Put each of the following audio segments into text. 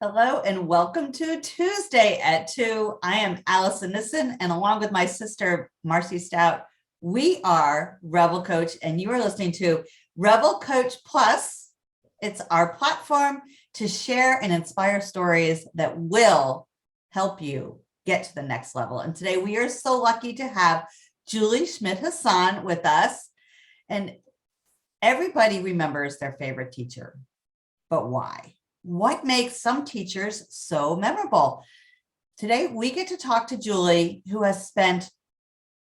Hello and welcome to Tuesday at 2. I am Alison Nissen, and along with my sister, Marcy Stoudt, we are RevelCoach, and you are listening to RevelCoach Plus. It's our platform to share and inspire stories that will help you get to the next level. And today we are so lucky to have Julie Schmidt Hasson with us. And everybody remembers their favorite teacher, but why? What makes some teachers so memorable? Today, we get to talk to Julie, who has spent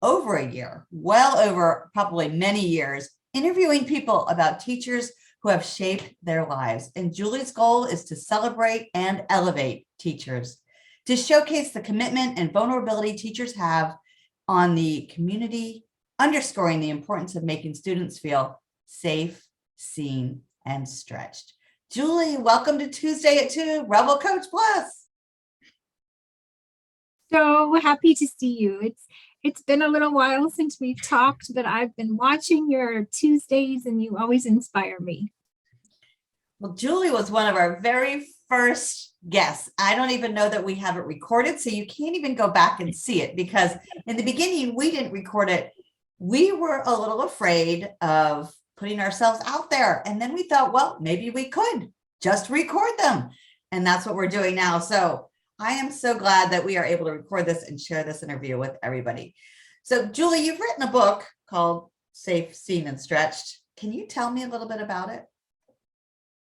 over a year, well over probably many years, interviewing people about teachers who have shaped their lives. And Julie's goal is to celebrate and elevate teachers, to showcase the commitment and vulnerability teachers have on the community, underscoring the importance of making students feel safe, seen, and stretched. Julie, welcome to Tuesday at 2, RevelCoach Plus. So happy to see you. It's been a little while since we've talked, but I've been watching your Tuesdays and you always inspire me. Well, Julie was one of our very first guests. I don't even know that we have it recorded, so you can't even go back and see it because in the beginning, we didn't record it. We were a little afraid of putting ourselves out there. And then we thought, well, maybe we could just record them. And that's what we're doing now. So I am so glad that we are able to record this and share this interview with everybody. So Julie, you've written a book called Safe, Seen, and Stretched. Can you tell me a little bit about it?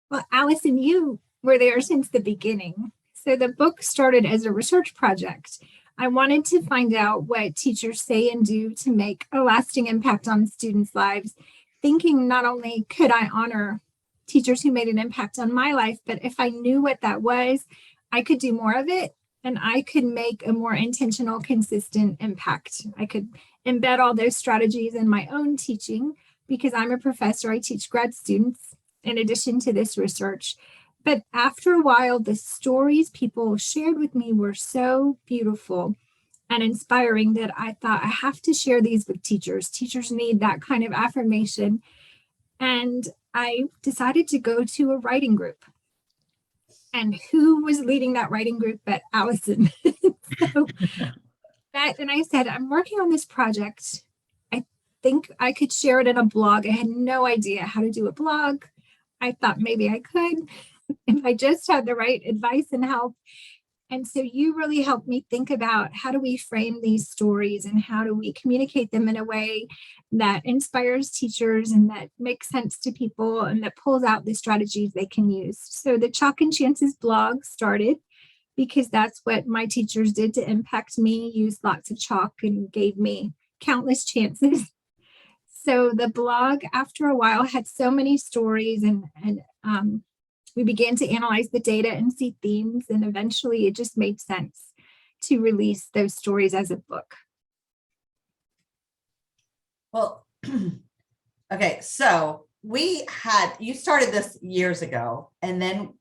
Well, Alison, you were there since the beginning. So the book started as a research project. I wanted to find out what teachers say and do to make a lasting impact on students' lives, thinking not only could I honor teachers who made an impact on my life, but if I knew what that was, I could do more of it and I could make a more intentional, consistent impact. I could embed all those strategies in my own teaching because I'm a professor. I teach grad students in addition to this research. But after a while, the stories people shared with me were so beautiful and inspiring that I thought I have to share these with teachers. Teachers need that kind of affirmation. And I decided to go to a writing group. And who was leading that writing group but Alison? And I said, I'm working on this project. I think I could share it in a blog. I had no idea how to do a blog. I thought maybe I could if I just had the right advice and help. And so you really helped me think about how do we frame these stories and how do we communicate them in a way that inspires teachers and that makes sense to people and that pulls out the strategies they can use. So the Chalk and Chances blog started because that's what my teachers did to impact me, used lots of chalk and gave me countless chances. So the blog, after a while, had so many stories and we began to analyze the data and see themes, and eventually it just made sense to release those stories as a book. Well, okay, so you started this years ago, and then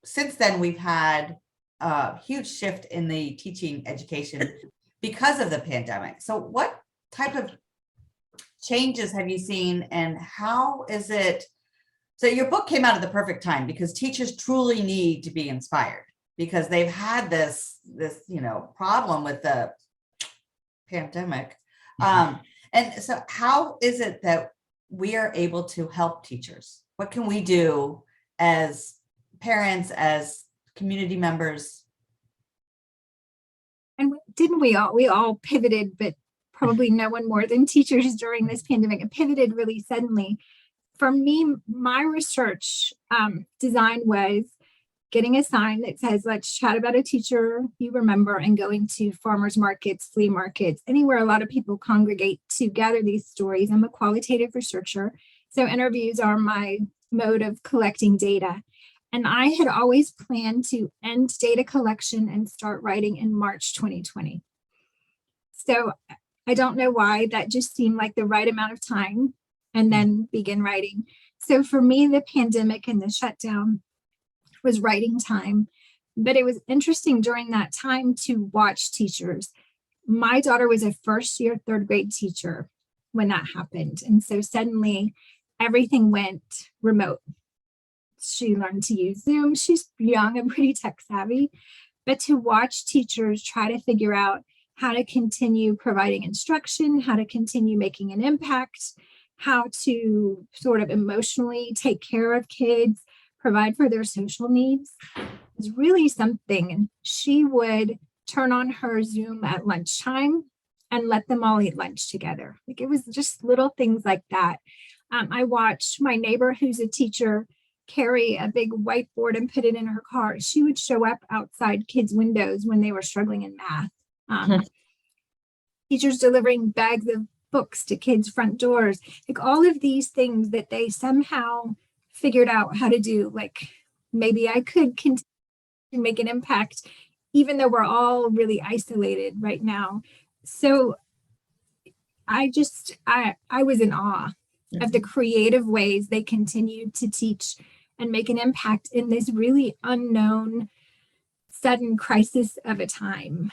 since then we've had a huge shift in the teaching education because of the pandemic. So what type of changes have you seen, and how is it? So your book came out at the perfect time because teachers truly need to be inspired because they've had this problem with the pandemic. And so how is it that we are able to help teachers? What can we do as parents, as community members? And didn't we all pivoted, but probably no one more than teachers during this pandemic, and pivoted really suddenly. For me, my research design was getting a sign that says, let's chat about a teacher you remember, and going to farmers markets, flea markets, anywhere a lot of people congregate to gather these stories. I'm a qualitative researcher, so interviews are my mode of collecting data. And I had always planned to end data collection and start writing in March 2020. So I don't know why, that just seemed like the right amount of time, and then begin writing. So for me, the pandemic and the shutdown was writing time. But it was interesting during that time to watch teachers. My daughter was a first year, third grade teacher when that happened. And so suddenly everything went remote. She learned to use Zoom. She's young and pretty tech savvy, but to watch teachers try to figure out how to continue providing instruction, how to continue making an impact, how to sort of emotionally take care of kids, provide for their social needs is really something. And she would turn on her Zoom at lunchtime and let them all eat lunch together. Like, it was just little things like that. I watched my neighbor, who's a teacher, carry a big whiteboard and put it in her car. She would show up outside kids' windows when they were struggling in math. Teachers delivering bags of books to kids' front doors, like all of these things that they somehow figured out how to do. Like, maybe I could continue to make an impact, even though we're all really isolated right now. So I was in awe of the creative ways they continued to teach and make an impact in this really unknown, sudden crisis of a time,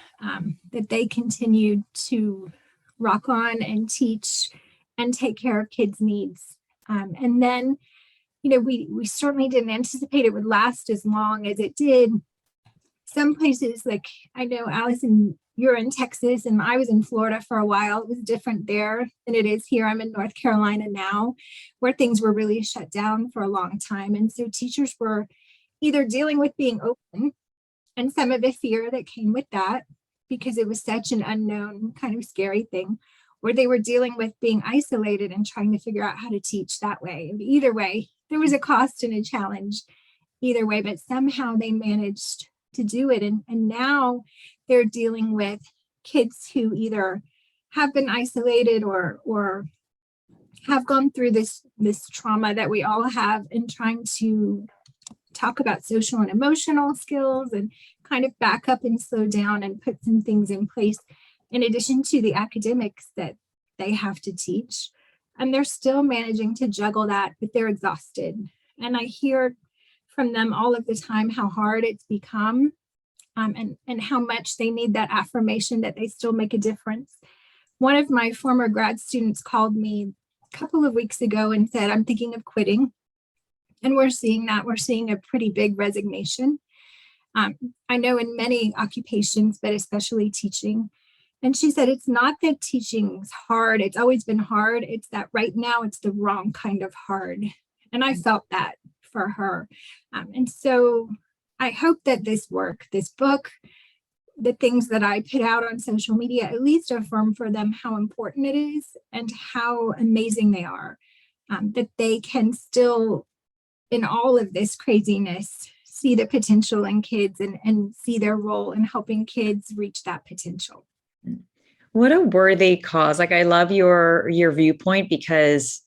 that they continued to rock on and teach and take care of kids' needs. And then, we certainly didn't anticipate it would last as long as it did. Some places, like, I know, Alison, you're in Texas and I was in Florida for a while. It was different there than it is here. I'm in North Carolina now, where things were really shut down for a long time. And so teachers were either dealing with being open and some of the fear that came with that, because it was such an unknown kind of scary thing, or they were dealing with being isolated and trying to figure out how to teach that way. And either way, there was a cost and a challenge either way, but somehow they managed to do it. And now they're dealing with kids who either have been isolated or have gone through this trauma that we all have, and trying to talk about social and emotional skills and kind of back up and slow down and put some things in place in addition to the academics that they have to teach. And they're still managing to juggle that, but they're exhausted. And I hear from them all of the time how hard it's become, and how much they need that affirmation that they still make a difference. One of my former grad students called me a couple of weeks ago and said, I'm thinking of quitting. And we're seeing that. We're seeing a pretty big resignation. I know in many occupations, but especially teaching. And she said, it's not that teaching's hard. It's always been hard. It's that right now it's the wrong kind of hard. And I felt that for her. And so I hope that this work, this book, the things that I put out on social media, at least affirm for them how important it is and how amazing they are, that they can still, in all of this craziness, see the potential in kids and see their role in helping kids reach that potential. What a worthy cause. Like, I love your viewpoint, because,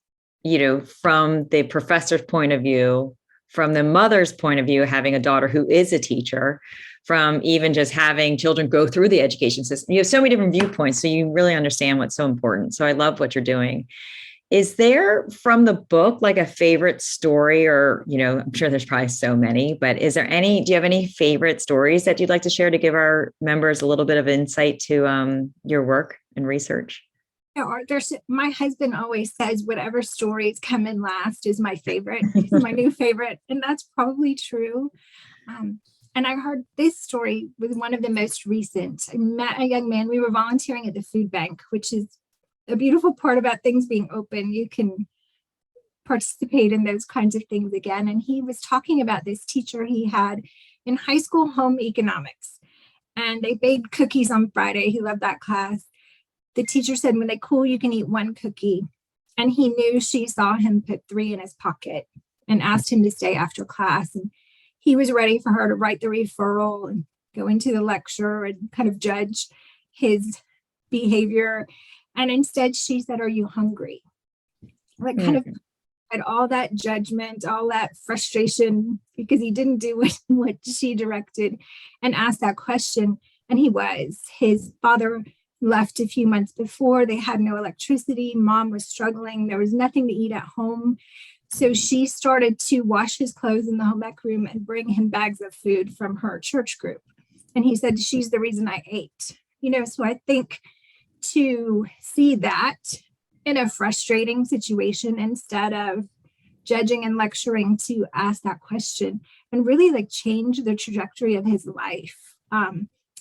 from the professor's point of view, from the mother's point of view, having a daughter who is a teacher, from even just having children go through the education system, you have so many different viewpoints. So you really understand what's so important. So I love what you're doing. Is there, from the book, like a favorite story, or, I'm sure there's probably so many, but do you have any favorite stories that you'd like to share to give our members a little bit of insight to your work and research? My husband always says whatever stories come in last is my favorite, is my new favorite. And that's probably true. And I heard this story with one of the most recent. I met a young man. We were volunteering at the food bank, which is a beautiful part about things being open. You can participate in those kinds of things again. And he was talking about this teacher he had in high school home economics. And they baked cookies on Friday. He loved that class. The teacher said, when they cool, you can eat one cookie. And he knew she saw him put 3 in his pocket and asked him to stay after class. And he was ready for her to write the referral and go into the lecture and kind of judge his behavior. And instead she said, are you hungry? Like, kind of had all that judgment, all that frustration because he didn't do what she directed, and asked that question. And he was. His father left a few months before. They had no electricity. Mom was struggling. There was nothing to eat at home. So she started to wash his clothes in the home ec room and bring him bags of food from her church group. And he said, she's the reason I ate. So I think to see that in a frustrating situation, instead of judging and lecturing to ask that question and really like change the trajectory of his life.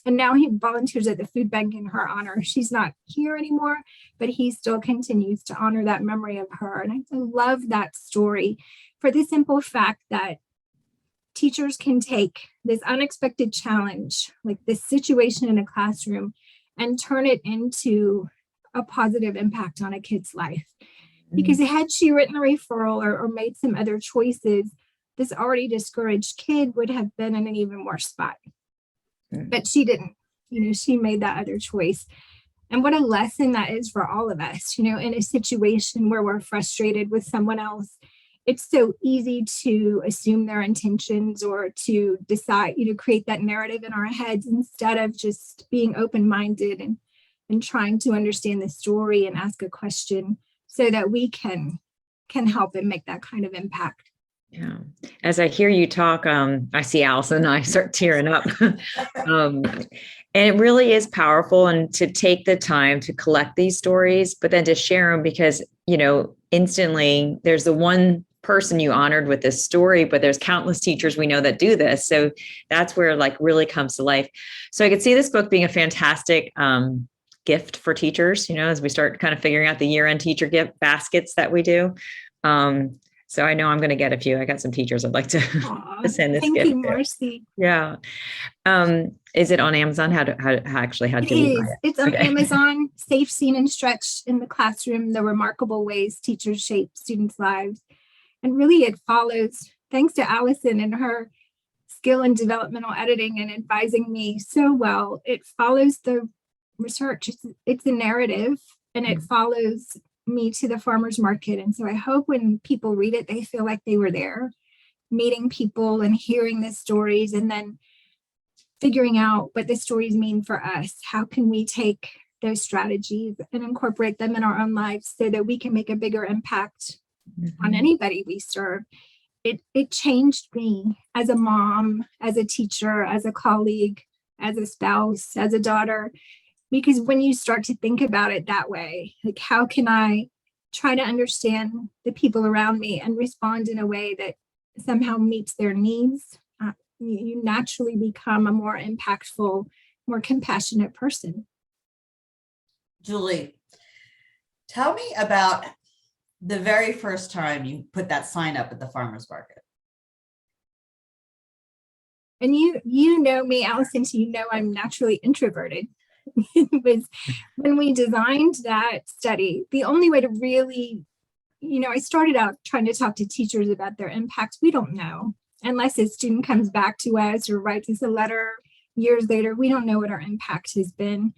And now he volunteers at the food bank in her honor. She's not here anymore, but he still continues to honor that memory of her. And I love that story for the simple fact that teachers can take this unexpected challenge, like this situation in a classroom, and turn it into a positive impact on a kid's life. Because had she written a referral or made some other choices, this already discouraged kid would have been in an even worse spot. But she didn't, she made that other choice. And what a lesson that is for all of us, in a situation where we're frustrated with someone else. It's so easy to assume their intentions or to decide, create that narrative in our heads instead of just being open-minded and trying to understand the story and ask a question so that we can help and make that kind of impact. Yeah. As I hear you talk, I see Alison and I start tearing up. And it really is powerful, and to take the time to collect these stories, but then to share them because, instantly there's the one person you honored with this story, but there's countless teachers we know that do this. So that's where like really comes to life. So I could see this book being a fantastic gift for teachers, as we start kind of figuring out the year-end teacher gift baskets that we do. So I know I'm going to get a few. I got some teachers I'd like to, to send this gift. Thank you, Marcy. Yeah. Is it on Amazon? How do you buy it? It's on Amazon. Safe, Seen, and Stretched in the Classroom: The Remarkable Ways Teachers Shape Students' Lives. And really it follows, thanks to Alison and her skill in developmental editing and advising me so well, it follows the research. It's a narrative, and it follows me to the farmer's market. And so I hope when people read it, they feel like they were there, meeting people and hearing the stories, and then figuring out what the stories mean for us. How can we take those strategies and incorporate them in our own lives so that we can make a bigger impact on anybody we serve? It changed me as a mom, as a teacher, as a colleague, as a spouse, as a daughter. Because when you start to think about it that way, like how can I try to understand the people around me and respond in a way that somehow meets their needs, you naturally become a more impactful, more compassionate person. Julie, tell me about the very first time you put that sign up at the farmer's market. And you know me, Alison, so I'm naturally introverted. It was when we designed that study, the only way to really, I started out trying to talk to teachers about their impacts. We don't know unless a student comes back to us or writes us a letter years later. We don't know what our impact has been.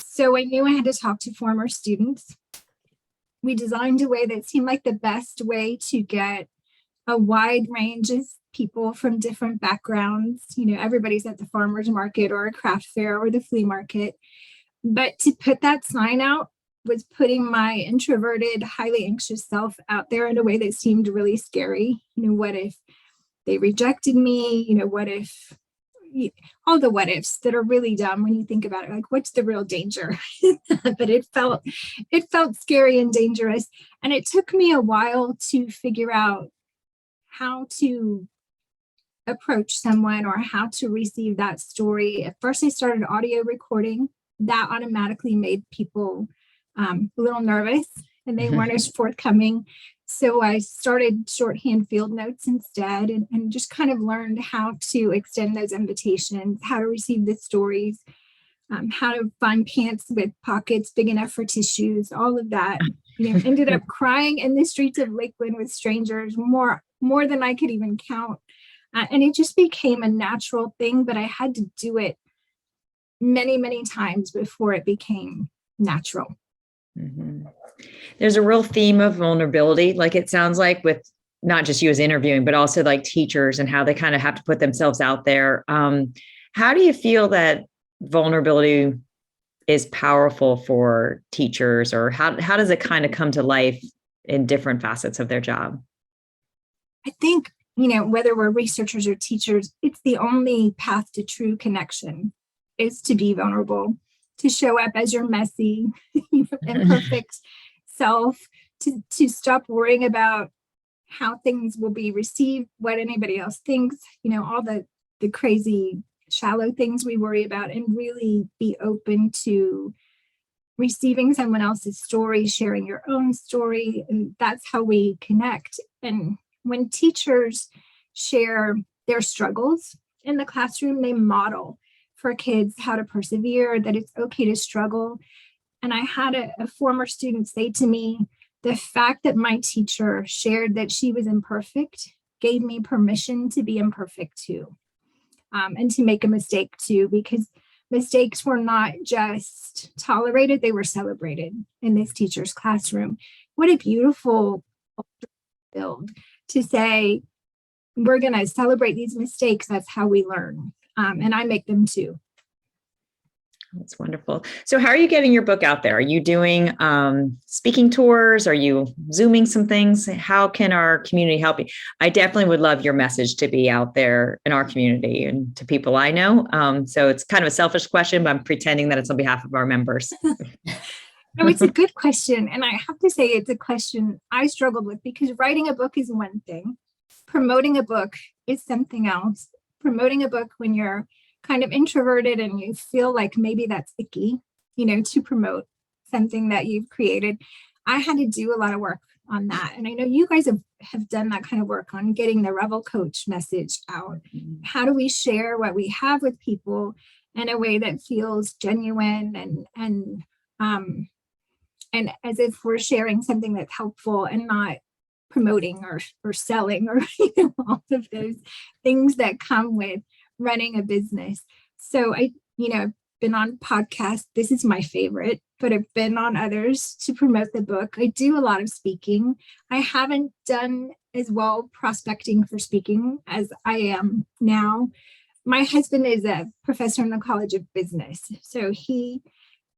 So I knew I had to talk to former students. We designed a way that seemed like the best way to get a wide range of people from different backgrounds. Everybody's at the farmer's market or a craft fair or the flea market. But to put that sign out was putting my introverted, highly anxious self out there in a way that seemed really scary. What if they rejected me? What if all the what ifs that are really dumb when you think about it, like what's the real danger? But it felt scary and dangerous. And it took me a while to figure out how to approach someone or how to receive that story. At first, I started audio recording. That automatically made people a little nervous, and they weren't as forthcoming. So I started shorthand field notes instead, and just kind of learned how to extend those invitations, how to receive the stories, how to find pants with pockets big enough for tissues, all of that. Ended up crying in the streets of Lakeland with strangers, more than I could even count. And it just became a natural thing, but I had to do it many, many times before it became natural. Mm-hmm. There's a real theme of vulnerability, like it sounds like, with not just you as interviewing, but also like teachers and how they kind of have to put themselves out there. How do you feel that vulnerability is powerful for teachers, or how does it kind of come to life in different facets of their job? I think, whether we're researchers or teachers, it's the only path to true connection is to be vulnerable, to show up as your messy, imperfect self, to stop worrying about how things will be received, what anybody else thinks, all the crazy shallow things we worry about, and really be open to receiving someone else's story, sharing your own story. And that's how we connect. And when teachers share their struggles in the classroom, they model for kids how to persevere, that it's okay to struggle. And I had a former student say to me, the fact that my teacher shared that she was imperfect gave me permission to be imperfect too, and to make a mistake too, because mistakes were not just tolerated, they were celebrated in this teacher's classroom. What a beautiful build to say, we're going to celebrate these mistakes. That's how we learn. And I make them too. That's wonderful. So how are you getting your book out there? Are you doing speaking tours? Are you Zooming some things? How can our community help you? I definitely would love your message to be out there in our community and to people I know. So it's kind of a selfish question, but I'm pretending that it's on behalf of our members. No, it's a good question. And I have to say it's a question I struggled with, because writing a book is one thing. Promoting a book is something else. Promoting a book when you're kind of introverted and you feel like maybe that's icky, to promote something that you've created. I had to do a lot of work on that. And I know you guys have done that kind of work on getting the RevelCoach message out. How do we share what we have with people in a way that feels genuine and as if we're sharing something that's helpful and not promoting or selling or all of those things that come with running a business. So I've been on podcasts. This is my favorite, but I've been on others to promote the book. I do a lot of speaking. I haven't done as well prospecting for speaking as I am now. My husband is a professor in the College of Business. So he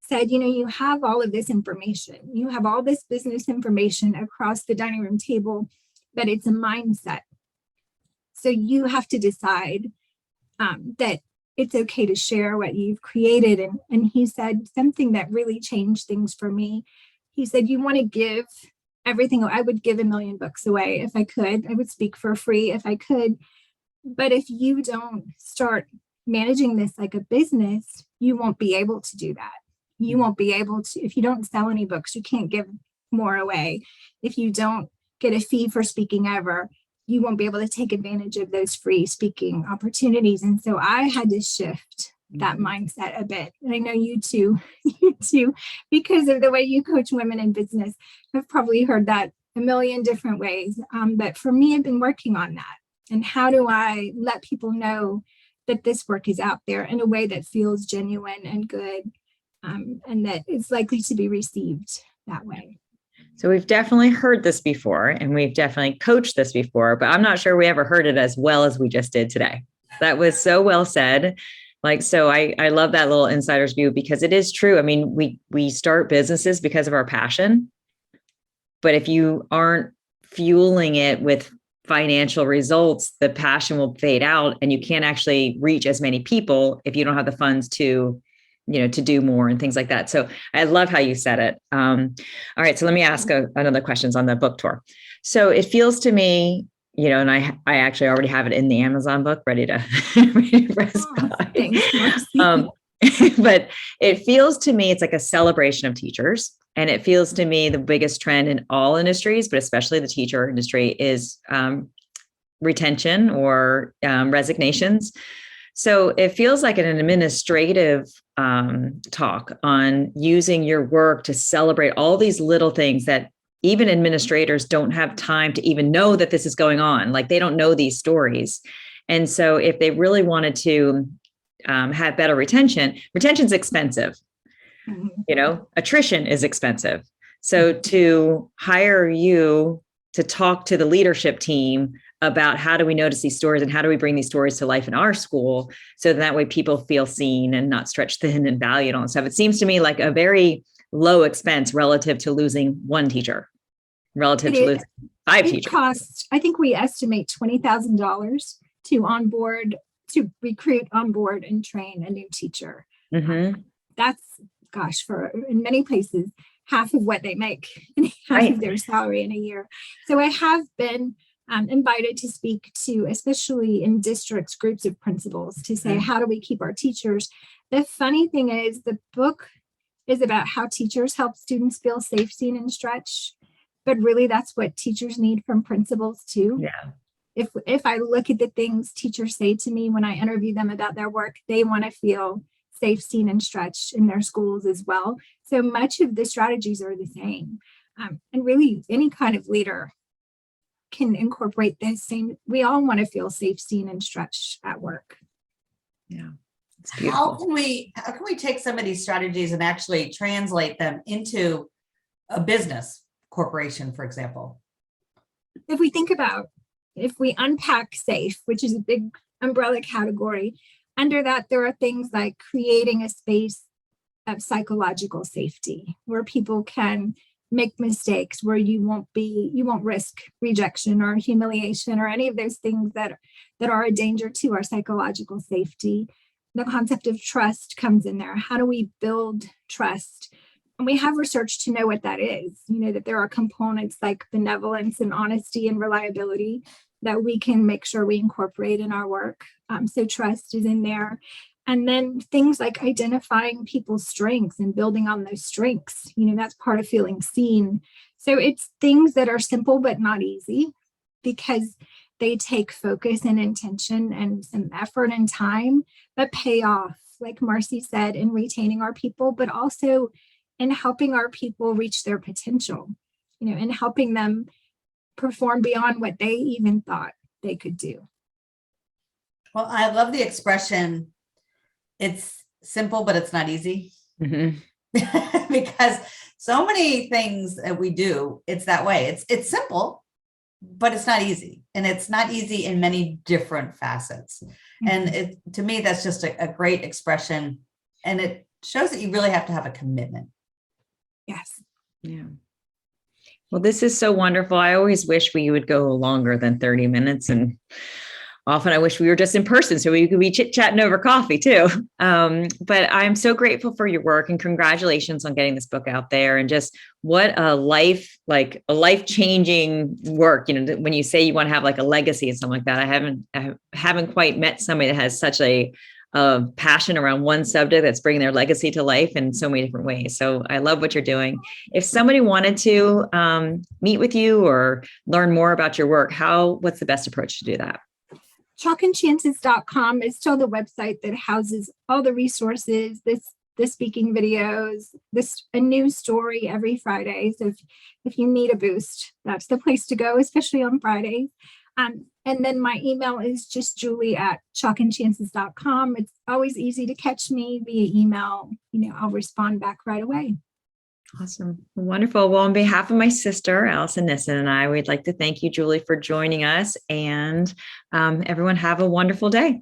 said, you have all of this information. You have all this business information across the dining room table, but it's a mindset. So you have to decide that it's okay to share what you've created. And he said something that really changed things for me. He said, you want to give everything. I would give 1 million books away if I could. I would speak for free if I could. But if you don't start managing this like a business, you won't be able to do that. You won't be able to, if you don't sell any books, you can't give more away. If you don't get a fee for speaking ever, you won't be able to take advantage of those free speaking opportunities. And so I had to shift that mindset a bit. And I know you too, because of the way you coach women in business. I've probably heard that a million different ways. But for me, I've been working on that. And how do I let people know that this work is out there in a way that feels genuine and good, and that it's likely to be received that way? So we've definitely heard this before, and we've definitely coached this before, but I'm not sure we ever heard it as well as we just did today. That was so well said. So I love that little insider's view, because it is true. I mean, we start businesses because of our passion, but if you aren't fueling it with financial results, the passion will fade out, and you can't actually reach as many people if you don't have the funds to do more and things like that. So I love how you said it. All right. So let me ask another questions on the book tour. So it feels to me, and I actually already have it in the Amazon book ready to press buy. Thanks, Marcy. But it feels to me, it's like a celebration of teachers. And it feels to me the biggest trend in all industries, but especially the teacher industry, is retention or resignations. So it feels like an administrative talk on using your work to celebrate all these little things that even administrators don't have time to even know that this is going on. Like, they don't know these stories. And so if they really wanted to have better retention's expensive. Attrition is expensive. So to hire you to talk to the leadership team about how do we notice these stories and how do we bring these stories to life in our school, so that way people feel seen and not stretched thin and valued on stuff. It seems to me like a very low expense relative to losing one teacher, relative to losing 5 teachers. I think we estimate $20,000 to recruit, onboard, and train a new teacher. Mm-hmm. That's, in many places, half of what they make and half Right. of their salary in a year. So I have been invited to speak to, especially in districts, groups of principals to say, how do we keep our teachers? The funny thing is the book is about how teachers help students feel safe, seen, and stretched. But really, that's what teachers need from principals too. Yeah. If I look at the things teachers say to me when I interview them about their work, they want to feel safe, seen, and stretched in their schools as well. So much of the strategies are the same. And really, any kind of leader can incorporate the same. We all want to feel safe, seen, and stretched at work. Yeah. It's How beautiful. can we take some of these strategies and actually translate them into a business corporation, for example? If we unpack safe, which is a big umbrella category, under that, there are things like creating a space of psychological safety where people can make mistakes, where you won't risk rejection or humiliation or any of those things that are a danger to our psychological safety. The concept of trust comes in there. How do we build trust? And we have research to know what that is. That there are components like benevolence and honesty and reliability that we can make sure we incorporate in our work. So trust is in there. And then things like identifying people's strengths and building on those strengths, that's part of feeling seen. So it's things that are simple but not easy because they take focus and intention and some effort and time, but pay off, like Marcy said, in retaining our people, but also in helping our people reach their potential, and helping them perform beyond what they even thought they could do. Well, I love the expression, it's simple, but it's not easy. Mm-hmm. Because so many things that we do, it's that way. It's simple, but it's not easy. And it's not easy in many different facets. Mm-hmm. And to me, that's just a great expression. And it shows that you really have to have a commitment. Yes. Yeah. Well, this is so wonderful. I always wish we would go longer than 30 minutes. And often I wish we were just in person so we could be chit-chatting over coffee too. But I'm so grateful for your work and congratulations on getting this book out there and just what a life-changing work. When you say you want to have like a legacy and something like that, I haven't quite met somebody that has such a passion around one subject that's bringing their legacy to life in so many different ways. So I love what you're doing. If somebody wanted to meet with you or learn more about your work, what's the best approach to do that? chalkandchances.com is still the website that houses all the resources, the speaking videos, a new story every Friday. So if you need a boost, that's the place to go, especially on Fridays. And then my email is just julie@chalkandchances.com. It's always easy to catch me via email. I'll respond back right away. Awesome. Wonderful. Well, on behalf of my sister, Alison, Nissen, and I, we'd like to thank you, Julie, for joining us. And everyone have a wonderful day.